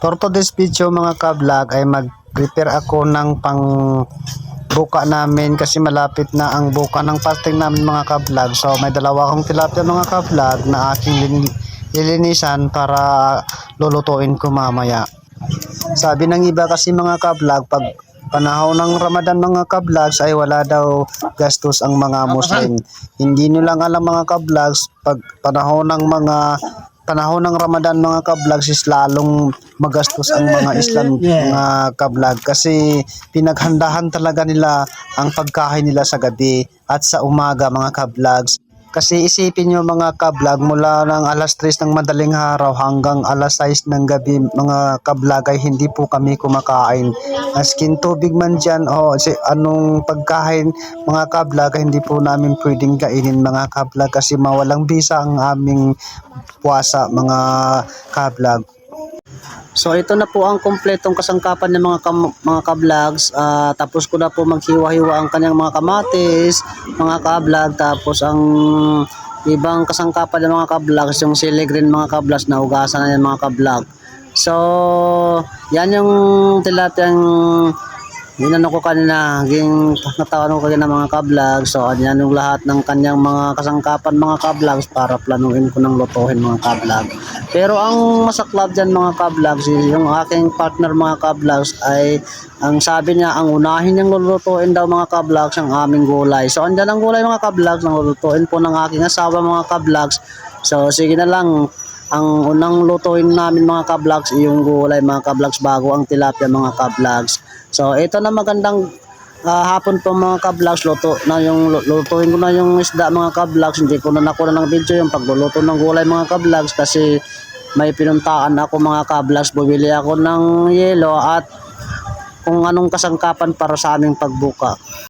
For today's video mga ka-vlog ay mag-prepare ako ng pang buka namin kasi malapit na ang buka ng fasting namin mga ka-vlog. So may dalawa akong tilapia mga ka-vlog na aking lilinisan para lulutuin ko mamaya. Sabi ng iba kasi mga ka-vlog, pag panahon ng Ramadan mga ka-vlogs ay wala daw gastos ang mga Muslim. Hindi nyo lang alam mga ka-vlogs, pag panahon ng Ramadan mga ka-vlogs is lalong magastos ang mga Islam mga ka-vlog kasi pinaghandahan talaga nila ang pagkain nila sa gabi at sa umaga mga ka-vlogs. Kasi isipin nyo mga ka-vlog, mula ng alas 3 ng madaling araw hanggang alas 6 ng gabi mga ka-vlog ay hindi po kami kumakain. Askin tubig man dyan o anong pagkain mga ka-vlog ay hindi po namin pwedeng kainin mga ka-vlog kasi mawalang bisa ang aming puwasa mga ka-vlog. So ito na po ang kompletong kasangkapan ng mga ka-vlogs. Tapos ko na po maghiwa-hiwa ang kanyang mga kamatis, mga ka-vlog. Tapos ang ibang kasangkapan ng mga ka-vlogs, yung sili green mga ka-vlogs na hugasan na yan mga ka-vlog. So yan yung tilapiyang inano ko kanina, natawan ko kanina mga ka-vlog. So yan yung lahat ng kanyang mga kasangkapan mga ka-vlogs para planuin ko ng lutuhin mga ka-vlog. Pero ang masaklap dyan mga ka-vlogs, yung aking partner mga ka-vlogs ay ang sabi niya, ang unahin niyang lulutuin daw mga ka-vlogs ang aming gulay. So andyan ang gulay mga ka-vlogs, ang lulutuin po ng aking asawa mga ka-vlogs. So sige na lang, ang unang lutuin namin mga ka-vlogs yung gulay mga ka-vlogs bago ang tilapia mga ka-vlogs. So ito na magandang hapon po mga ka-vlogs, lutuin ko na yung isda mga ka-vlogs. Hindi ko na nakuha ng video yung pagluluto ng gulay mga ka-vlogs kasi may pinuntaan ako mga ka-vlogs. Bumili ako ng yelo at kung anong kasangkapan para sa aming pagbuka.